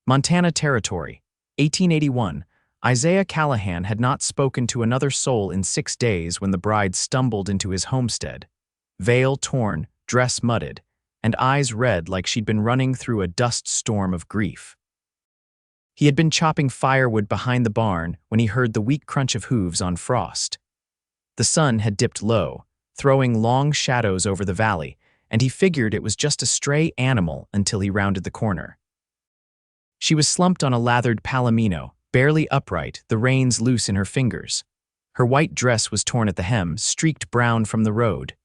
Montana Territory, 1881. Isaiah Callahan had not spoken to another soul in 6 days when the bride stumbled into his homestead. Veil torn, dress mudded, and eyes red like she'd been running through a dust storm of grief. He had been chopping firewood behind the barn when he heard the weak crunch of hooves on frost. The sun had dipped low, throwing long shadows over the valley, and he figured it was just a stray animal until he rounded the corner. She was slumped on a lathered palomino, barely upright, the reins loose in her fingers. Her white dress was torn at the hem, streaked brown from the road.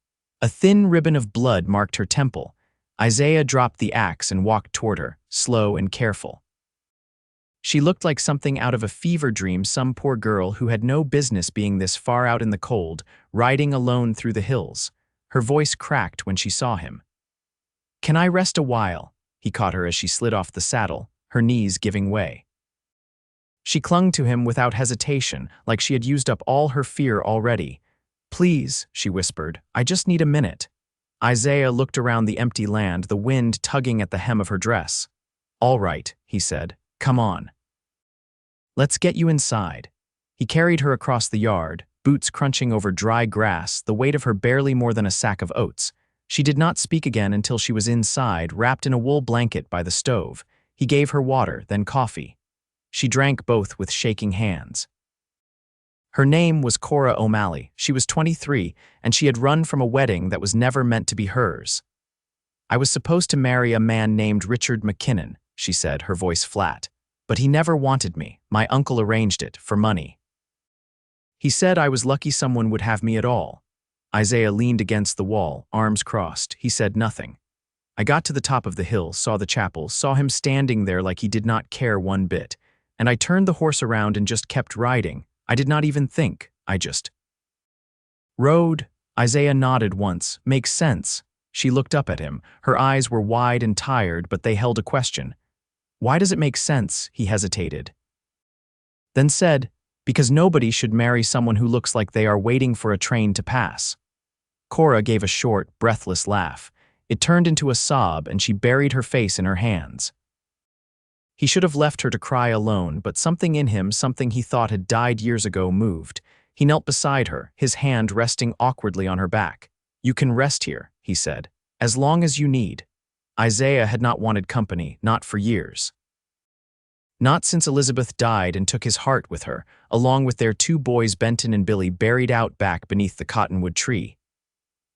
A thin ribbon of blood marked her temple. Isaiah dropped the axe and walked toward her, slow and careful. She looked like something out of a fever dream, some poor girl who had no business being this far out in the cold, riding alone through the hills. Her voice cracked when she saw him. "Can I rest a while?" He caught her as she slid off the saddle, her knees giving way. She clung to him without hesitation, like she had used up all her fear already. "Please," she whispered, "I just need a minute." Isaiah looked around the empty land, the wind tugging at the hem of her dress. "All right," he said. "Come on. Let's get you inside." He carried her across the yard, boots crunching over dry grass, the weight of her barely more than a sack of oats. She did not speak again until she was inside, wrapped in a wool blanket by the stove. He gave her water, then coffee. She drank both with shaking hands. Her name was Cora O'Malley. She was 23, and she had run from a wedding that was never meant to be hers. "I was supposed to marry a man named Richard McKinnon," she said, her voice flat. "But he never wanted me. My uncle arranged it, for money. He said I was lucky someone would have me at all." Isaiah leaned against the wall, arms crossed. He said nothing. "I got to the top of the hill, saw the chapel, saw him standing there like he did not care one bit, and I turned the horse around and just kept riding. I did not even think. I just rode." Isaiah nodded once. "Makes sense." She looked up at him. Her eyes were wide and tired, but they held a question. "Why does it make sense?" He hesitated. Then said, "Because nobody should marry someone who looks like they are waiting for a train to pass." Cora gave a short, breathless laugh. It turned into a sob, and she buried her face in her hands. He should have left her to cry alone, but something in him, something he thought had died years ago, moved. He knelt beside her, his hand resting awkwardly on her back. "You can rest here," he said, "as long as you need." Isaiah had not wanted company, not for years. Not since Elizabeth died and took his heart with her, along with their 2 boys Benton and Billy buried out back beneath the cottonwood tree.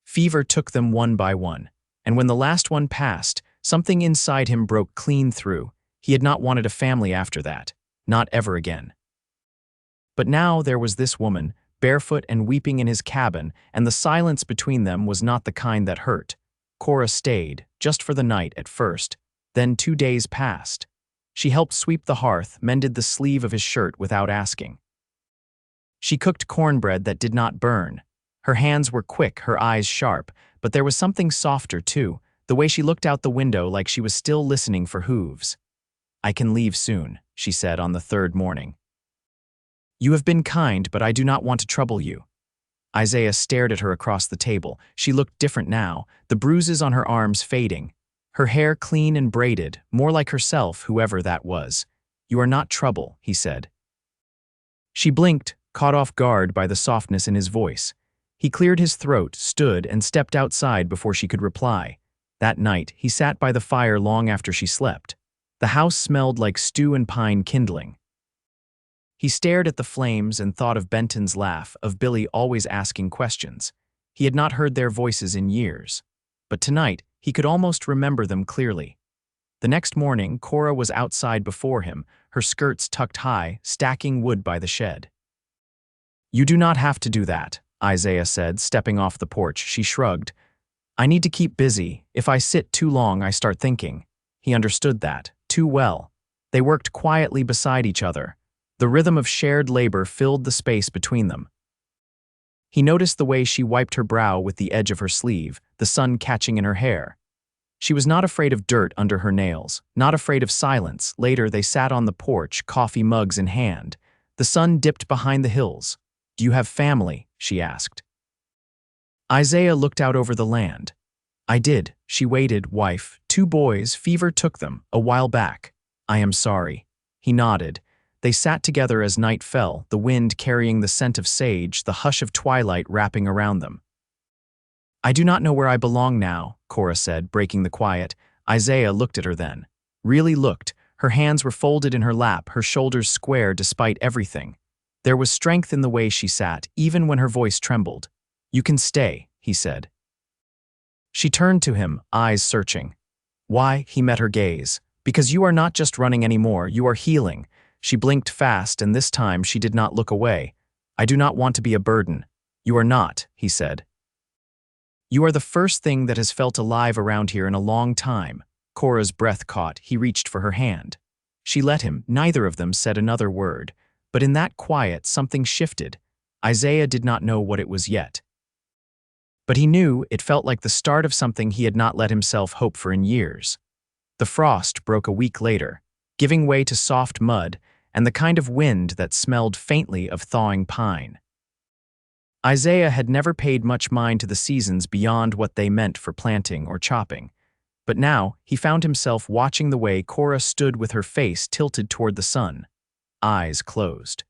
Fever took them one by one, and when the last one passed, something inside him broke clean through. He had not wanted a family after that, not ever again. But now there was this woman, barefoot and weeping in his cabin, and the silence between them was not the kind that hurt. Cora stayed, just for the night at first. Then 2 days passed. She helped sweep the hearth, mended the sleeve of his shirt without asking. She cooked cornbread that did not burn. Her hands were quick, her eyes sharp, but there was something softer too, the way she looked out the window like she was still listening for hooves. "I can leave soon," she said on the 3rd morning. "You have been kind, but I do not want to trouble you." Isaiah stared at her across the table. She looked different now, the bruises on her arms fading. Her hair clean and braided, more like herself, whoever that was. "You are not trouble," he said. She blinked, caught off guard by the softness in his voice. He cleared his throat, stood, and stepped outside before she could reply. That night, he sat by the fire long after she slept. The house smelled like stew and pine kindling. He stared at the flames and thought of Benton's laugh, of Billy always asking questions. He had not heard their voices in years. But tonight, he could almost remember them clearly. The next morning, Cora was outside before him, her skirts tucked high, stacking wood by the shed. "You do not have to do that," Isaiah said, stepping off the porch. She shrugged. "I need to keep busy. If I sit too long, I start thinking." He understood that, too well. They worked quietly beside each other. The rhythm of shared labor filled the space between them. He noticed the way she wiped her brow with the edge of her sleeve, the sun catching in her hair. She was not afraid of dirt under her nails, not afraid of silence. Later, they sat on the porch, coffee mugs in hand. The sun dipped behind the hills. "Do you have family?" she asked. Isaiah looked out over the land. "I did." She waited. "Wife, 2 boys, fever took them, a while back." I am sorry. He nodded. They sat together as night fell, the wind carrying the scent of sage, the hush of twilight wrapping around them. I do not know where I belong now, Cora said, breaking the quiet. Isaiah looked at her then. Really looked. Her hands were folded in her lap, her shoulders square despite everything. There was strength in the way she sat, even when her voice trembled. You can stay, he said. She turned to him, eyes searching. Why? He met her gaze. Because you are not just running anymore, you are healing. She blinked fast, and this time she did not look away. I do not want to be a burden. You are not, he said. You are the first thing that has felt alive around here in a long time. Cora's breath caught. He reached for her hand. She let him. Neither of them said another word. But in that quiet, something shifted. Isaiah did not know what it was yet. But he knew it felt like the start of something he had not let himself hope for in years. The frost broke a week later, giving way to soft mud and the kind of wind that smelled faintly of thawing pine. Isaiah had never paid much mind to the seasons beyond what they meant for planting or chopping. But now he found himself watching the way Cora stood with her face tilted toward the sun, eyes closed.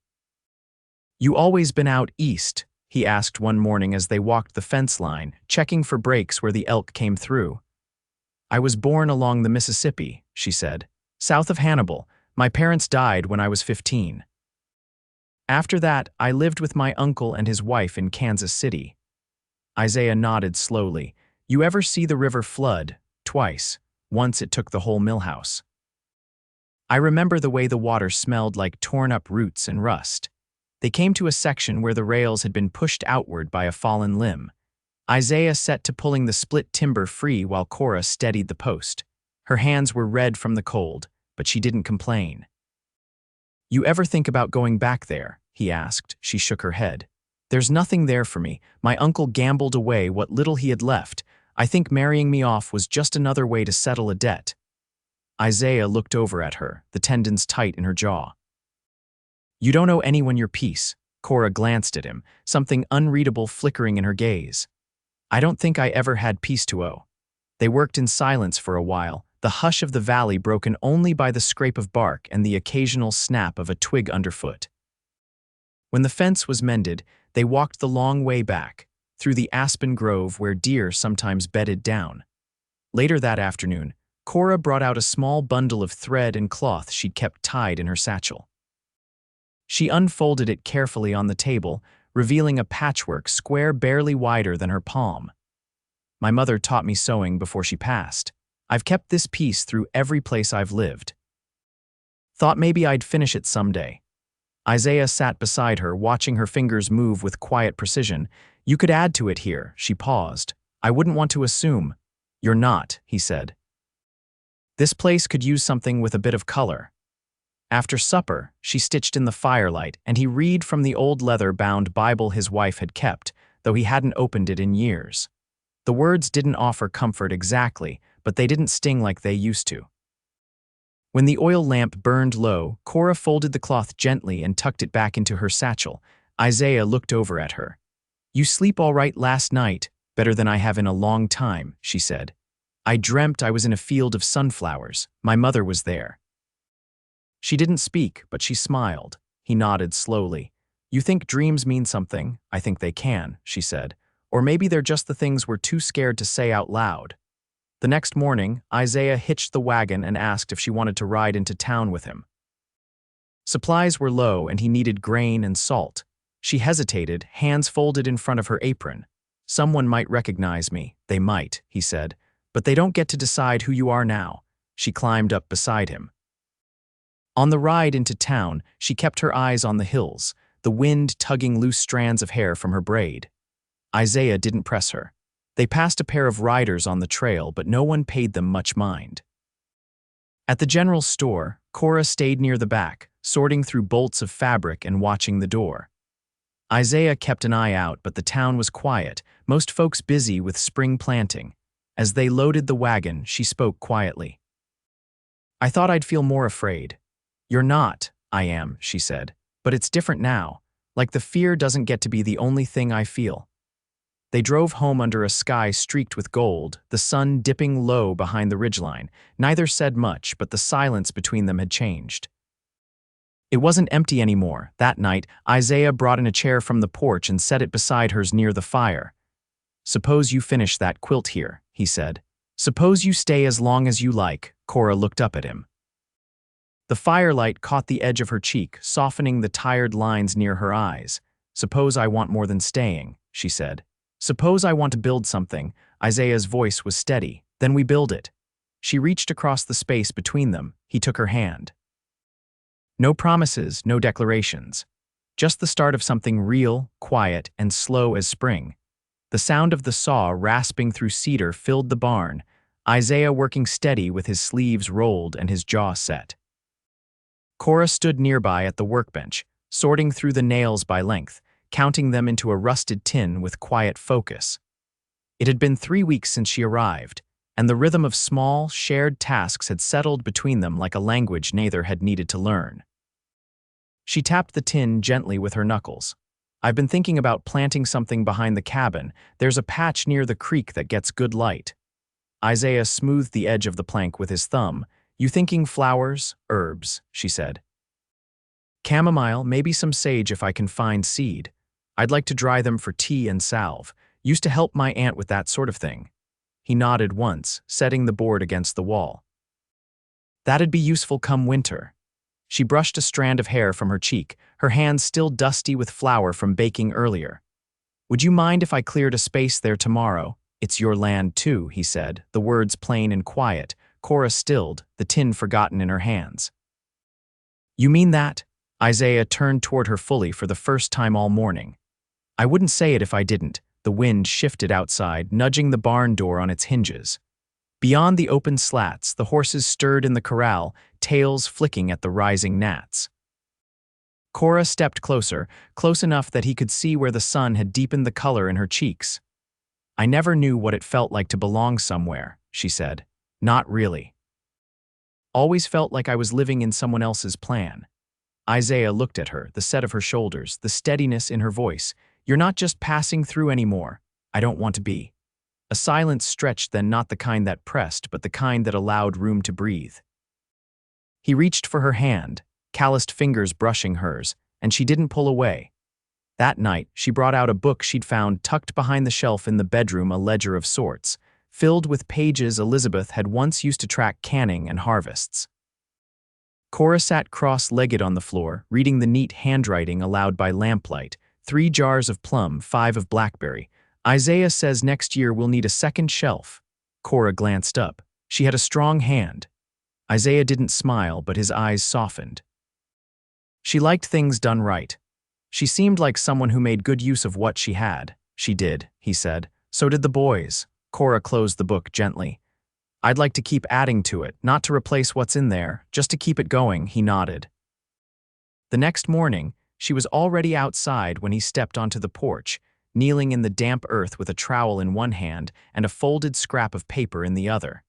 You always been out east? He asked one morning as they walked the fence line, checking for breaks where the elk came through. I was born along the Mississippi, she said, south of Hannibal. My parents died when I was 15. After that, I lived with my uncle and his wife in Kansas City. Isaiah nodded slowly. You ever see the river flood? Twice. Once it took the whole millhouse. I remember the way the water smelled like torn-up roots and rust. They came to a section where the rails had been pushed outward by a fallen limb. Isaiah set to pulling the split timber free while Cora steadied the post. Her hands were red from the cold, but she didn't complain. You ever think about going back there? He asked. She shook her head. There's nothing there for me. My uncle gambled away what little he had left. I think marrying me off was just another way to settle a debt. Isaiah looked over at her, the tendons tight in her jaw. You don't owe anyone your peace. Cora glanced at him, something unreadable flickering in her gaze. I don't think I ever had peace to owe. They worked in silence for a while, the hush of the valley broken only by the scrape of bark and the occasional snap of a twig underfoot. When the fence was mended, they walked the long way back, through the aspen grove where deer sometimes bedded down. Later that afternoon, Cora brought out a small bundle of thread and cloth she'd kept tied in her satchel. She unfolded it carefully on the table, revealing a patchwork square barely wider than her palm. My mother taught me sewing before she passed. I've kept this piece through every place I've lived. Thought maybe I'd finish it someday. Isaiah sat beside her, watching her fingers move with quiet precision. You could add to it here, she paused. I wouldn't want to assume. You're not, he said. This place could use something with a bit of color. After supper, she stitched in the firelight, and he read from the old leather-bound Bible his wife had kept, though he hadn't opened it in years. The words didn't offer comfort exactly, but they didn't sting like they used to. When the oil lamp burned low, Cora folded the cloth gently and tucked it back into her satchel. Isaiah looked over at her. You sleep all right last night, better than I have in a long time, she said. I dreamt I was in a field of sunflowers. My mother was there. She didn't speak, but she smiled. He nodded slowly. You think dreams mean something? I think they can, she said. Or maybe they're just the things we're too scared to say out loud. The next morning, Isaiah hitched the wagon and asked if she wanted to ride into town with him. Supplies were low and he needed grain and salt. She hesitated, hands folded in front of her apron. Someone might recognize me. They might, he said. But they don't get to decide who you are now. She climbed up beside him. On the ride into town, she kept her eyes on the hills, the wind tugging loose strands of hair from her braid. Isaiah didn't press her. They passed a pair of riders on the trail, but no one paid them much mind. At the general store, Cora stayed near the back, sorting through bolts of fabric and watching the door. Isaiah kept an eye out, but the town was quiet, most folks busy with spring planting. As they loaded the wagon, she spoke quietly. I thought I'd feel more afraid. You're not, I am, she said. But it's different now. Like the fear doesn't get to be the only thing I feel. They drove home under a sky streaked with gold, the sun dipping low behind the ridgeline. Neither said much, but the silence between them had changed. It wasn't empty anymore. That night, Isaiah brought in a chair from the porch and set it beside hers near the fire. "Suppose you finish that quilt here," he said. "Suppose you stay as long as you like." Cora looked up at him. The firelight caught the edge of her cheek, softening the tired lines near her eyes. "Suppose I want more than staying," she said. "Suppose I want to build something." Isaiah's voice was steady. "Then we build it." She reached across the space between them. He took her hand. No promises, no declarations. Just the start of something real, quiet, and slow as spring. The sound of the saw rasping through cedar filled the barn, Isaiah working steady with his sleeves rolled and his jaw set. Cora stood nearby at the workbench, sorting through the nails by length, counting them into a rusted tin with quiet focus. It had been 3 weeks since she arrived, and the rhythm of small, shared tasks had settled between them like a language neither had needed to learn. She tapped the tin gently with her knuckles. "I've been thinking about planting something behind the cabin. There's a patch near the creek that gets good light." Isaiah smoothed the edge of the plank with his thumb. "You thinking flowers, herbs?" she said. "Chamomile, maybe some sage if I can find seed. I'd like to dry them for tea and salve. Used to help my aunt with that sort of thing." He nodded once, setting the board against the wall. "That'd be useful come winter." She brushed a strand of hair from her cheek, her hands still dusty with flour from baking earlier. "Would you mind if I cleared a space there tomorrow?" "It's your land too," he said, the words plain and quiet. Cora stilled, the tin forgotten in her hands. "You mean that?" Isaiah turned toward her fully for the first time all morning. "I wouldn't say it if I didn't." The wind shifted outside, nudging the barn door on its hinges. Beyond the open slats, the horses stirred in the corral, tails flicking at the rising gnats. Cora stepped closer, close enough that he could see where the sun had deepened the color in her cheeks. "I never knew what it felt like to belong somewhere," she said. "Not really. Always felt like I was living in someone else's plan." Isaiah looked at her, the set of her shoulders, the steadiness in her voice. "You're not just passing through anymore. I don't want to be." A silence stretched, then, not the kind that pressed, but the kind that allowed room to breathe. He reached for her hand, calloused fingers brushing hers, and she didn't pull away. That night, she brought out a book she'd found tucked behind the shelf in the bedroom, a ledger of sorts, filled with pages Elizabeth had once used to track canning and harvests. Cora sat cross-legged on the floor, reading the neat handwriting aloud by lamplight. 3 jars of plum, 5 of blackberry. "Isaiah says next year we'll need a second shelf." Cora glanced up. She had a strong hand. Isaiah didn't smile, but his eyes softened. She liked things done right. She seemed like someone who made good use of what she had. "She did," he said. "So did the boys." Cora closed the book gently. "I'd like to keep adding to it, not to replace what's in there, just to keep it going," he nodded. The next morning, she was already outside when he stepped onto the porch, kneeling in the damp earth with a trowel in one hand and a folded scrap of paper in the other.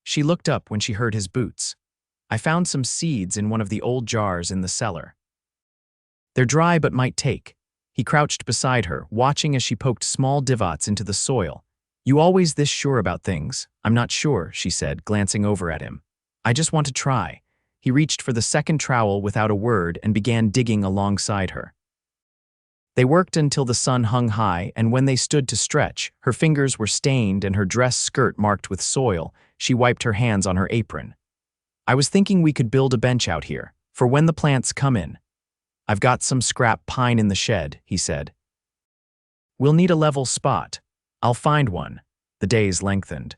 She looked up when she heard his boots. "I found some seeds in one of the old jars in the cellar. They're dry but might take." He crouched beside her, watching as she poked small divots into the soil. "You always this sure about things?" "I'm not sure," she said, glancing over at him. "I just want to try." He reached for the second trowel without a word and began digging alongside her. They worked until the sun hung high, and when they stood to stretch, her fingers were stained and her dress skirt marked with soil. She wiped her hands on her apron. "I was thinking we could build a bench out here, for when the plants come in. I've got some scrap pine in the shed," he said. "We'll need a level spot. I'll find one." The days lengthened.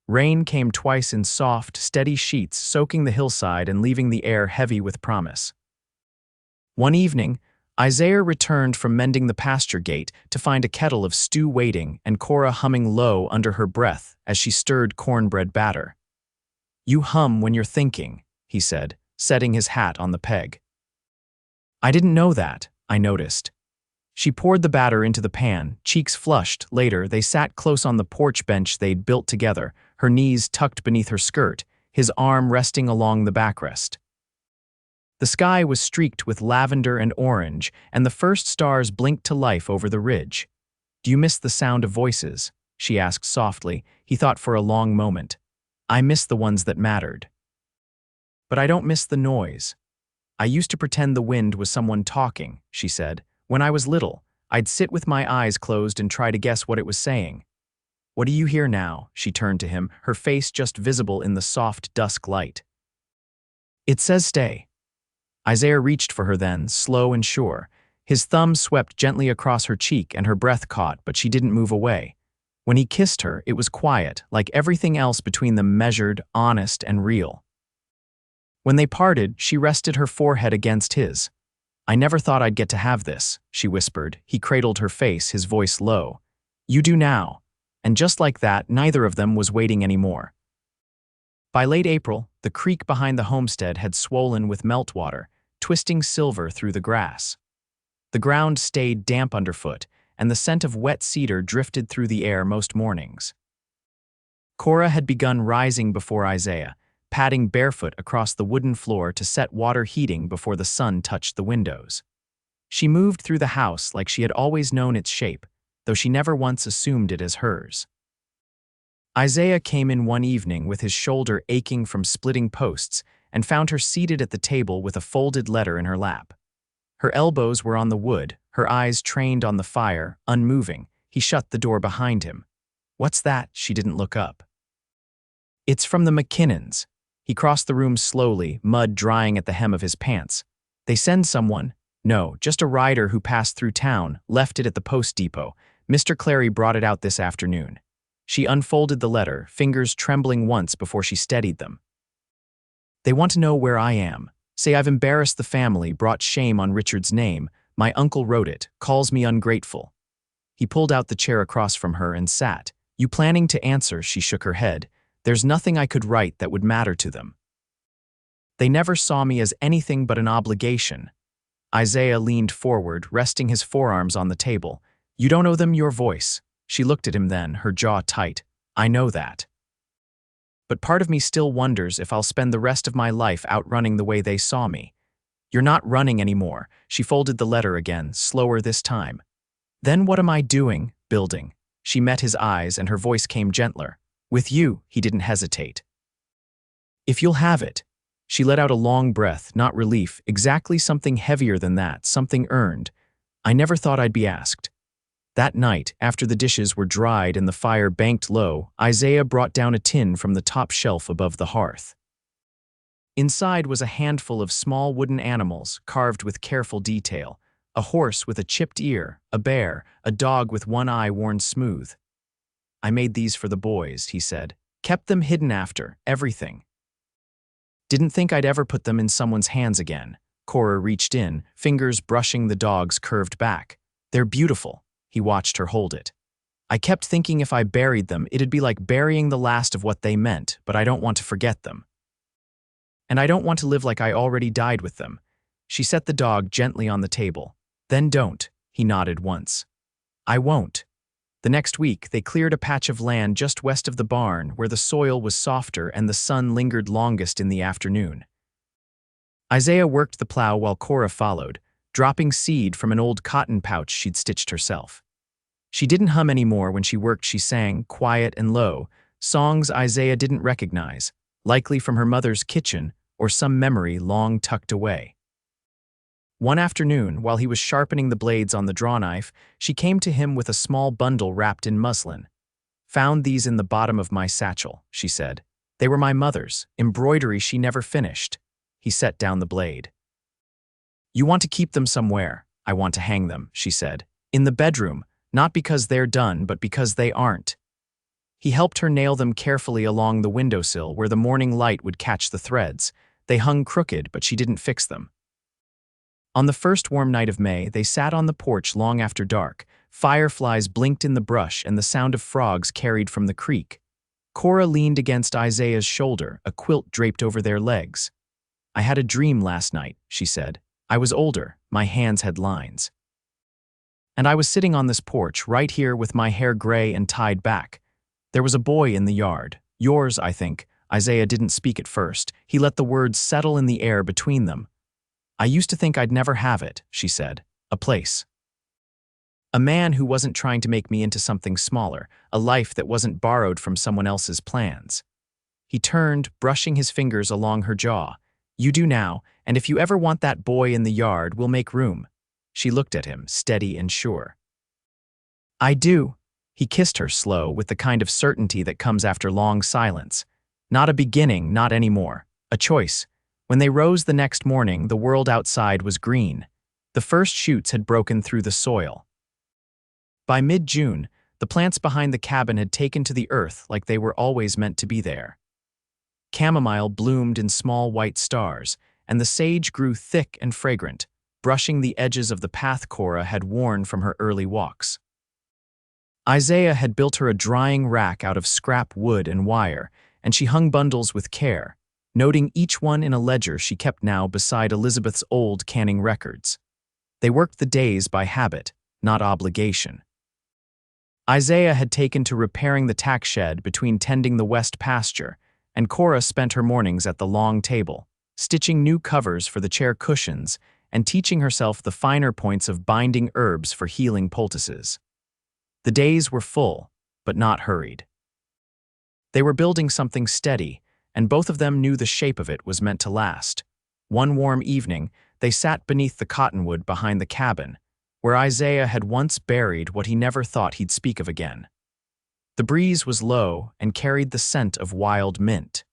Rain came twice in soft, steady sheets, soaking the hillside and leaving the air heavy with promise. One evening, Isaiah returned from mending the pasture gate to find a kettle of stew waiting and Cora humming low under her breath as she stirred cornbread batter. "You hum when you're thinking," he said, setting his hat on the peg. "I didn't know that," I noticed. She poured the batter into the pan, cheeks flushed. Later, they sat close on the porch bench they'd built together, her knees tucked beneath her skirt, his arm resting along the backrest. The sky was streaked with lavender and orange, and the first stars blinked to life over the ridge. Do you miss the sound of voices? She asked softly. He thought for a long moment. I miss the ones that mattered. But I don't miss the noise. I used to pretend the wind was someone talking, she said. When I was little, I'd sit with my eyes closed and try to guess what it was saying. What do you hear now? She turned to him, her face just visible in the soft dusk light. It says stay. Isaiah reached for her then, slow and sure. His thumb swept gently across her cheek and her breath caught, but she didn't move away. When he kissed her, it was quiet, like everything else between them measured, honest, and real. When they parted, she rested her forehead against his. I never thought I'd get to have this, she whispered. He cradled her face, his voice low. You do now. And just like that, neither of them was waiting anymore. By late April, the creek behind the homestead had swollen with meltwater, twisting silver through the grass. The ground stayed damp underfoot, and the scent of wet cedar drifted through the air most mornings. Cora had begun rising before Isaiah, padding barefoot across the wooden floor to set water heating before the sun touched the windows. She moved through the house like she had always known its shape, though she never once assumed it as hers. Isaiah came in one evening with his shoulder aching from splitting posts and found her seated at the table with a folded letter in her lap. Her elbows were on the wood, her eyes trained on the fire, unmoving. He shut the door behind him. What's that? She didn't look up. It's from the McKinnons. He crossed the room slowly, mud drying at the hem of his pants. They send someone? No, just a rider who passed through town, left it at the post depot. Mr. Clary brought it out this afternoon. She unfolded the letter, fingers trembling once before she steadied them. They want to know where I am. Say I've embarrassed the family, brought shame on Richard's name. My uncle wrote it, calls me ungrateful. He pulled out the chair across from her and sat. You planning to answer? She shook her head. There's nothing I could write that would matter to them. They never saw me as anything but an obligation. Isaiah leaned forward, resting his forearms on the table. You don't owe them your voice. She looked at him then, her jaw tight. I know that. But part of me still wonders if I'll spend the rest of my life outrunning the way they saw me. You're not running anymore. She folded the letter again, slower this time. Then what am I doing? Building. She met his eyes and her voice came gentler. With you, he didn't hesitate. If you'll have it. She let out a long breath, not relief, exactly something heavier than that, something earned. I never thought I'd be asked. That night, after the dishes were dried and the fire banked low, Isaiah brought down a tin from the top shelf above the hearth. Inside was a handful of small wooden animals carved with careful detail. A horse with a chipped ear, a bear, a dog with one eye worn smooth. I made these for the boys, he said. Kept them hidden after, everything. Didn't think I'd ever put them in someone's hands again. Cora reached in, fingers brushing the dog's curved back. They're beautiful. He watched her hold it. I kept thinking if I buried them, it'd be like burying the last of what they meant, but I don't want to forget them. And I don't want to live like I already died with them. She set the dog gently on the table. Then don't, he nodded once. I won't. The next week, they cleared a patch of land just west of the barn where the soil was softer and the sun lingered longest in the afternoon. Isaiah worked the plow while Cora followed, dropping seed from an old cotton pouch she'd stitched herself. She didn't hum anymore when she worked. She sang, quiet and low, songs Isaiah didn't recognize, likely from her mother's kitchen or some memory long tucked away. One afternoon, while he was sharpening the blades on the drawknife, she came to him with a small bundle wrapped in muslin. Found these in the bottom of my satchel, she said. They were my mother's, embroidery she never finished. He set down the blade. You want to keep them somewhere. I want to hang them, she said. In the bedroom, not because they're done, but because they aren't. He helped her nail them carefully along the windowsill where the morning light would catch the threads. They hung crooked, but she didn't fix them. On the first warm night of May, they sat on the porch long after dark. Fireflies blinked in the brush and the sound of frogs carried from the creek. Cora leaned against Isaiah's shoulder, a quilt draped over their legs. I had a dream last night, she said. I was older, my hands had lines. And I was sitting on this porch, right here with my hair gray and tied back. There was a boy in the yard. Yours, I think. Isaiah didn't speak at first. He let the words settle in the air between them. I used to think I'd never have it, she said. A place. A man who wasn't trying to make me into something smaller, a life that wasn't borrowed from someone else's plans. He turned, brushing his fingers along her jaw. You do now, and if you ever want that boy in the yard, we'll make room. She looked at him, steady and sure. I do. He kissed her slow, with the kind of certainty that comes after long silence. Not a beginning, not anymore. A choice. When they rose the next morning, the world outside was green. The first shoots had broken through the soil. By mid-June, the plants behind the cabin had taken to the earth like they were always meant to be there. Chamomile bloomed in small white stars, and the sage grew thick and fragrant, brushing the edges of the path Cora had worn from her early walks. Isaiah had built her a drying rack out of scrap wood and wire, and she hung bundles with care, noting each one in a ledger she kept now beside Elizabeth's old canning records. They worked the days by habit, not obligation. Isaiah had taken to repairing the tack shed between tending the west pasture, and Cora spent her mornings at the long table, stitching new covers for the chair cushions and teaching herself the finer points of binding herbs for healing poultices. The days were full, but not hurried. They were building something steady, and both of them knew the shape of it was meant to last. One warm evening, they sat beneath the cottonwood behind the cabin, where Isaiah had once buried what he never thought he'd speak of again. The breeze was low and carried the scent of wild mint.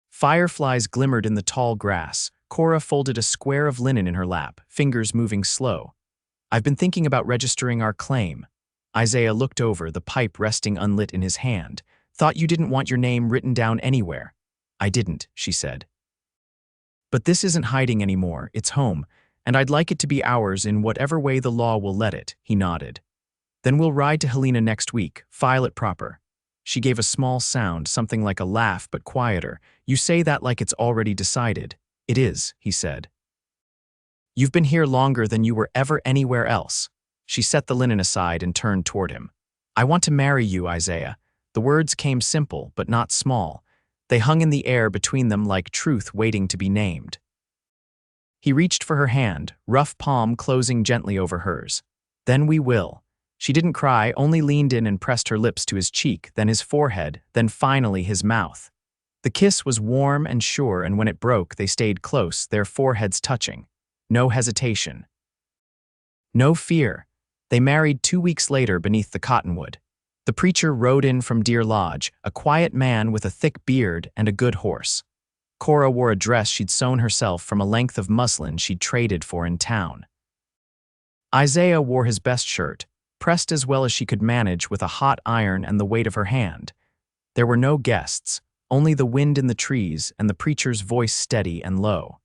Fireflies glimmered in the tall grass. Cora folded a square of linen in her lap, fingers moving slow. I've been thinking about registering our claim. Isaiah looked over, the pipe resting unlit in his hand. Thought you didn't want your name written down anywhere. I didn't, she said. But this isn't hiding anymore, it's home, and I'd like it to be ours in whatever way the law will let it, he nodded. Then we'll ride to Helena next week, file it proper. She gave a small sound, something like a laugh but quieter. You say that like it's already decided. It is, he said. You've been here longer than you were ever anywhere else. She set the linen aside and turned toward him. I want to marry you, Isaiah. The words came simple, but not small. They hung in the air between them like truth waiting to be named. He reached for her hand, rough palm closing gently over hers. Then we will. She didn't cry, only leaned in and pressed her lips to his cheek, then his forehead, then finally his mouth. The kiss was warm and sure, and when it broke, they stayed close, their foreheads touching. No hesitation. No fear. They married 2 weeks later beneath the cottonwood. The preacher rode in from Deer Lodge, a quiet man with a thick beard and a good horse. Cora wore a dress she'd sewn herself from a length of muslin she'd traded for in town. Isaiah wore his best shirt, pressed as well as she could manage with a hot iron and the weight of her hand. There were no guests, only the wind in the trees and the preacher's voice steady and low.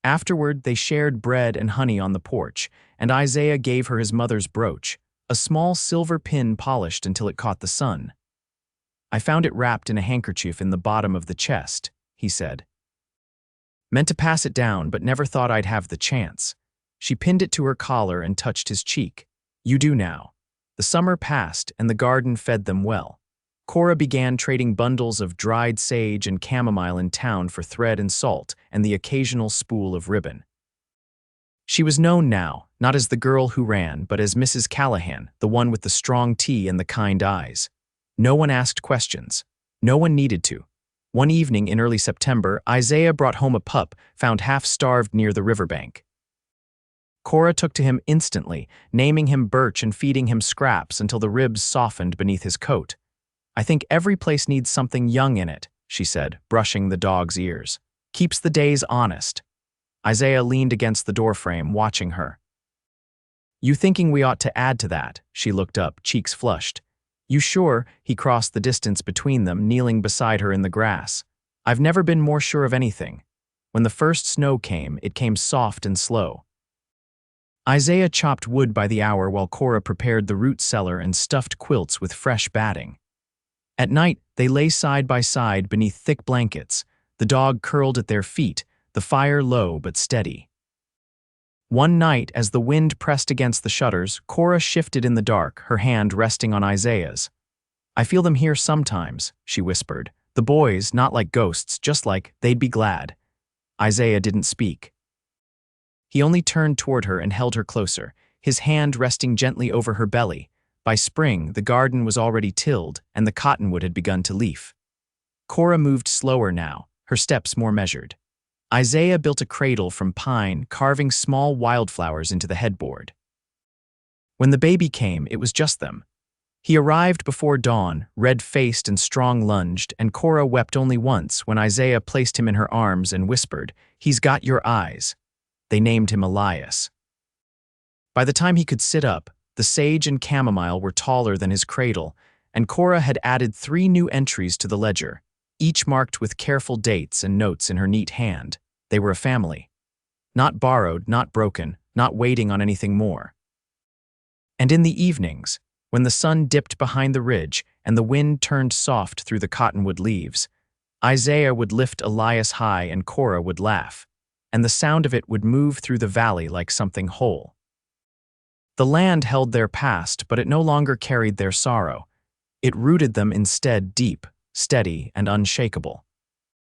Afterward, they shared bread and honey on the porch, and Isaiah gave her his mother's brooch, a small silver pin polished until it caught the sun. I found it wrapped in a handkerchief in the bottom of the chest, he said. Meant to pass it down, but never thought I'd have the chance. She pinned it to her collar and touched his cheek. You do now. The summer passed, and the garden fed them well. Cora began trading bundles of dried sage and chamomile in town for thread and salt and the occasional spool of ribbon. She was known now, not as the girl who ran, but as Mrs. Callahan, the one with the strong tea and the kind eyes. No one asked questions. No one needed to. One evening in early September, Isaiah brought home a pup found half-starved near the riverbank. Cora took to him instantly, naming him Birch and feeding him scraps until the ribs softened beneath his coat. I think every place needs something young in it, she said, brushing the dog's ears. Keeps the days honest. Isaiah leaned against the doorframe, watching her. You thinking we ought to add to that? She looked up, cheeks flushed. You sure? He crossed the distance between them, kneeling beside her in the grass. I've never been more sure of anything. When the first snow came, it came soft and slow. Isaiah chopped wood by the hour while Cora prepared the root cellar and stuffed quilts with fresh batting. At night, they lay side by side beneath thick blankets, the dog curled at their feet, the fire low but steady. One night, as the wind pressed against the shutters, Cora shifted in the dark, her hand resting on Isaiah's. I feel them here sometimes, she whispered. The boys, not like ghosts, just like they'd be glad. Isaiah didn't speak. He only turned toward her and held her closer, his hand resting gently over her belly. By spring, the garden was already tilled, and the cottonwood had begun to leaf. Cora moved slower now, her steps more measured. Isaiah built a cradle from pine, carving small wildflowers into the headboard. When the baby came, it was just them. He arrived before dawn, red-faced and strong-lunged, and Cora wept only once when Isaiah placed him in her arms and whispered, "He's got your eyes." They named him Elias. By the time he could sit up, the sage and chamomile were taller than his cradle, and Cora had added 3 new entries to the ledger, each marked with careful dates and notes in her neat hand. They were a family. Not borrowed, not broken, not waiting on anything more. And in the evenings, when the sun dipped behind the ridge and the wind turned soft through the cottonwood leaves, Isaiah would lift Elias high and Cora would laugh, and the sound of it would move through the valley like something whole. The land held their past, but it no longer carried their sorrow. It rooted them instead deep, steady, and unshakable.